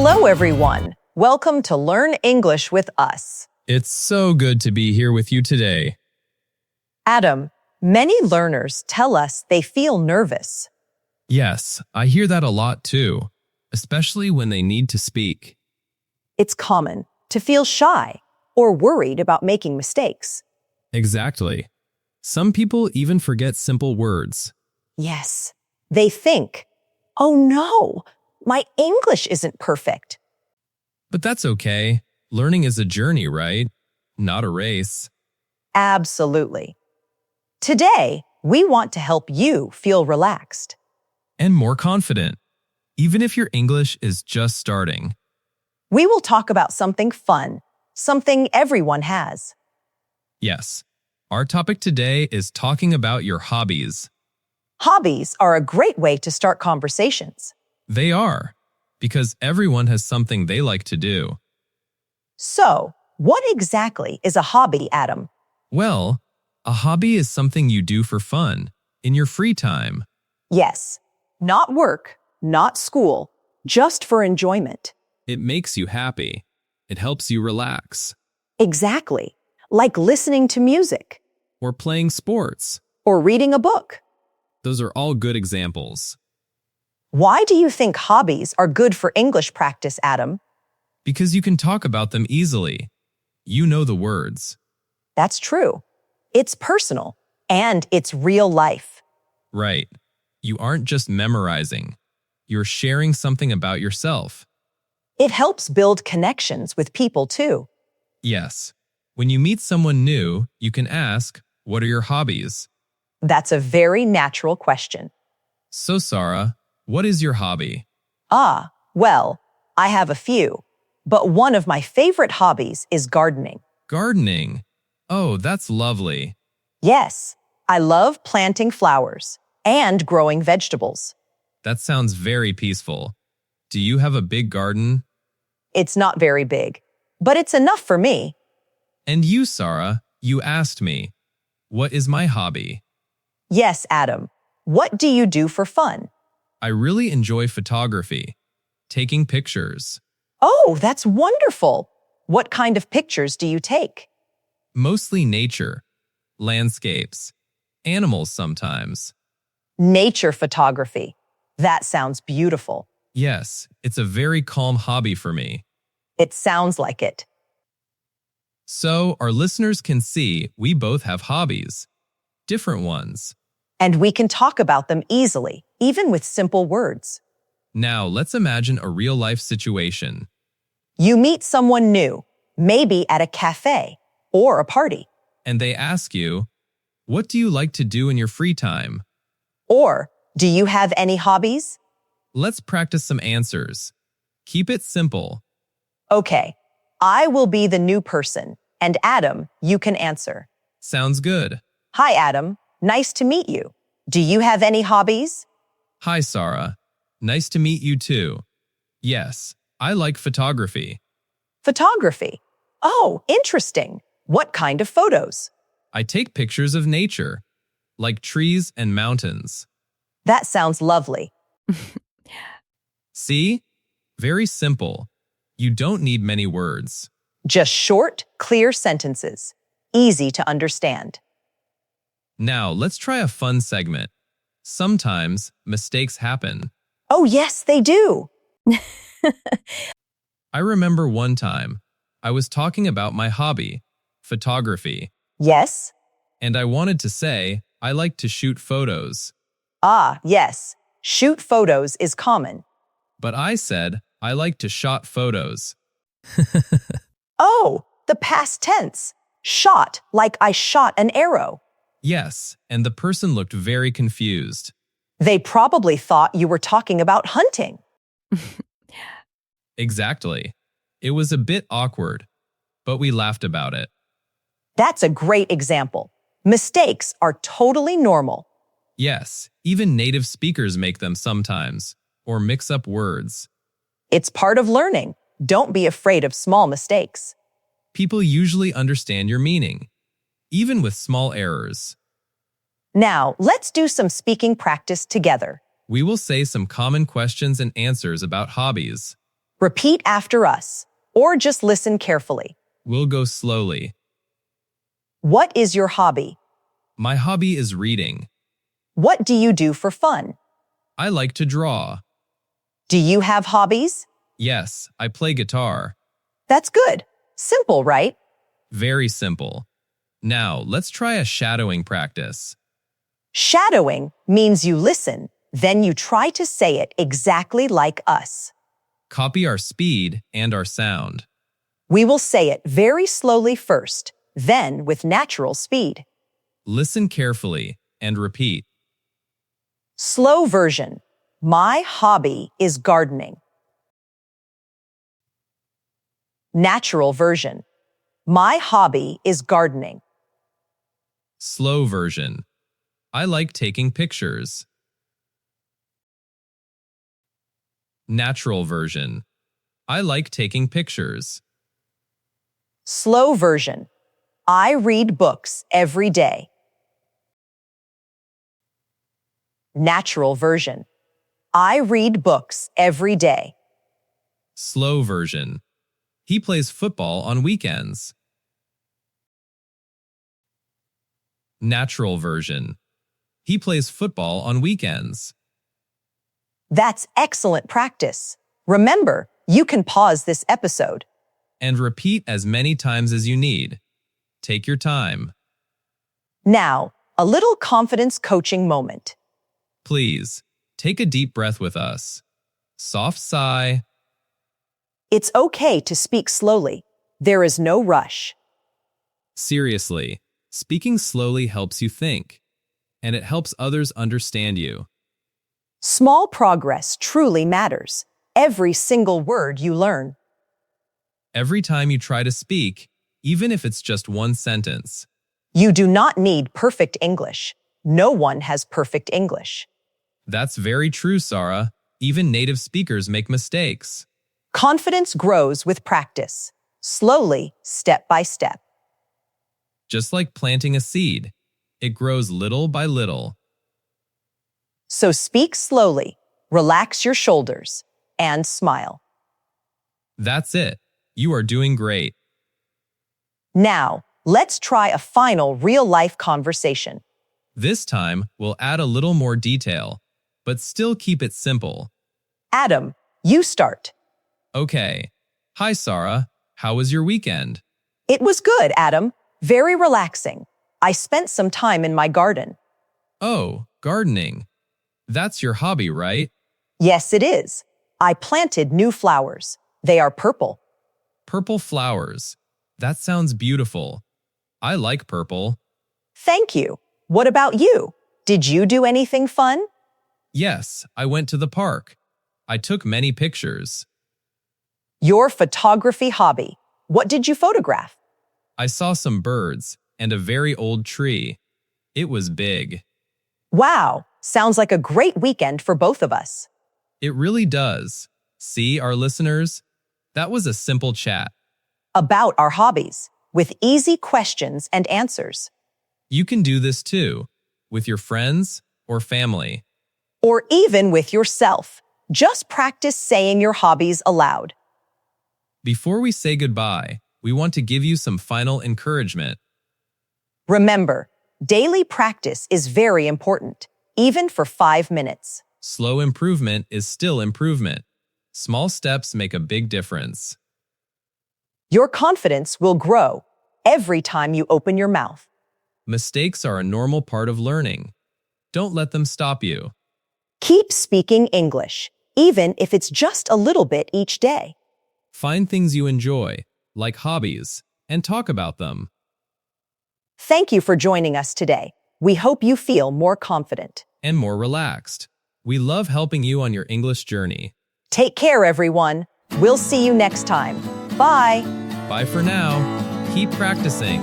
Hello, everyone. Welcome to Learn English with us. It's so good to be here with you today. Adam, many learners tell us they feel nervous. Yes, I hear that a lot too, especially when they need to speak. It's common to feel shy or worried about making mistakes. Exactly. Some people even forget simple words. Yes, they think, oh no, my English isn't perfect. But that's okay. Learning is a journey, right? Not a race. Absolutely. Today, we want to help you feel relaxed. And more confident, even if your English is just starting. We will talk about something fun, something everyone has. Yes, our topic today is talking about your hobbies. Hobbies are a great way to start conversations. They are, because everyone has something they like to do. So, what exactly is a hobby, Adam? Well, a hobby is something you do for fun, in your free time. Yes, not work, not school, just for enjoyment. It makes you happy. It helps you relax. Exactly, like listening to music Or playing sports. or reading a book. Those are all good examples. Why do you think hobbies are good for English practice, Adam? Because you can talk about them easily. You know the words. That's true. It's personal, and it's real life. Right. You aren't just memorizing. You're sharing something about yourself. It helps build connections with people, too. Yes. When you meet someone new, you can ask, "What are your hobbies?" That's a very natural question. So, Sara, what is your hobby? Well, I have a few, but one of my favorite hobbies is gardening. Gardening. Oh, that's lovely. Yes, I love planting flowers and growing vegetables. That sounds very peaceful. Do you have a big garden? It's not very big, but it's enough for me. And you, Sara, you asked me, what is my hobby? Yes, Adam. What do you do for fun? I really enjoy photography, taking pictures, Oh, that's wonderful. What kind of pictures do you take? mostly nature, landscapes, animals sometimes. Nature photography. That sounds beautiful. Yes, it's a very calm hobby for me. It sounds like it. So our listeners can see we both have hobbies, different ones. And we can talk about them easily, even with simple words. Now let's imagine a real-life situation. You meet someone new, maybe at a cafe or a party. And they ask you, what do you like to do in your free time? Or, do you have any hobbies? Let's practice some answers. Keep it simple. Okay, I will be the new person, and Adam, you can answer. Sounds good. Hi, Adam. Nice to meet you. Do you have any hobbies? Hi, Sara. Nice to meet you too. Yes, I like photography. Photography. Oh, interesting. What kind of photos? I take pictures of nature, like trees and mountains. That sounds lovely. See? Very simple. You don't need many words. Just short, clear sentences. Easy to understand. Now, let's try a fun segment. Sometimes mistakes happen. Oh, yes, they do. I remember one time, I was talking about my hobby, photography, Yes? and I wanted to say I like to shoot photos. Yes. Shoot photos is common. But I said I like to shot photos. Oh, the past tense. Shot, like I shot an arrow. Yes, and the person looked very confused. They probably thought you were talking about hunting. Exactly. It was a bit awkward, but we laughed about it. That's a great example. Mistakes are totally normal. Yes, even native speakers make them sometimes, or mix up words. It's part of learning. Don't be afraid of small mistakes. People usually understand your meaning, even with small errors. Now, let's do some speaking practice together. We will say some common questions and answers about hobbies. Repeat after us, or just listen carefully. We'll go slowly. What is your hobby? My hobby is reading. What do you do for fun? I like to draw. Do you have hobbies? Yes, I play guitar. That's good. Simple, right? Very simple. Now, let's try a shadowing practice. Shadowing means you listen, then you try to say it exactly like us. Copy our speed and our sound. We will say it very slowly first, then with natural speed. Listen carefully and repeat. Slow version. My hobby is gardening. Natural version. My hobby is gardening. Slow version. I like taking pictures. Natural version. I like taking pictures. Slow version. I read books every day. Natural version. I read books every day. Slow version. He plays football on weekends. Natural version. He plays football on weekends. That's excellent practice. Remember, you can pause this episode. And repeat as many times as you need. Take your time. Now, a little confidence coaching moment. Please, take a deep breath with us. Soft sigh. It's okay to speak slowly. There is no rush. Seriously, speaking slowly helps you think, and it helps others understand you. Small progress truly matters. Every single word you learn. Every time you try to speak, even if it's just one sentence. You do not need perfect English. No one has perfect English. That's very true, Sara. Even native speakers make mistakes. Confidence grows with practice, slowly, step by step. Just like planting a seed, it grows little by little. So speak slowly, relax your shoulders, and smile. That's it. You are doing great. Now, let's try a final real-life conversation. This time, we'll add a little more detail, but still keep it simple. Adam, you start. Okay. Hi, Sara. How was your weekend? It was good, Adam. Very relaxing. I spent some time in my garden. Oh, gardening. That's your hobby, right? Yes, it is. I planted new flowers. They are purple. Purple flowers. That sounds beautiful. I like purple. Thank you. What about you? Did you do anything fun? Yes, I went to the park. I took many pictures. Your photography hobby. What did you photograph? I saw some birds and a very old tree. It was big. Wow, sounds like a great weekend for both of us. It really does. See, our listeners? That was a simple chat. About our hobbies, with easy questions and answers. You can do this too, with your friends or family. Or even with yourself. Just practice saying your hobbies aloud. Before we say goodbye, we want to give you some final encouragement. Remember, daily practice is very important, even for 5 minutes. Slow improvement is still improvement. Small steps make a big difference. Your confidence will grow every time you open your mouth. Mistakes are a normal part of learning. Don't let them stop you. Keep speaking English, even if it's just a little bit each day. Find things you enjoy, like hobbies, and talk about them. Thank you for joining us today. We hope you feel more confident. And more relaxed. We love helping you on your English journey. Take care, everyone. We'll see you next time. Bye. Bye for now. Keep practicing.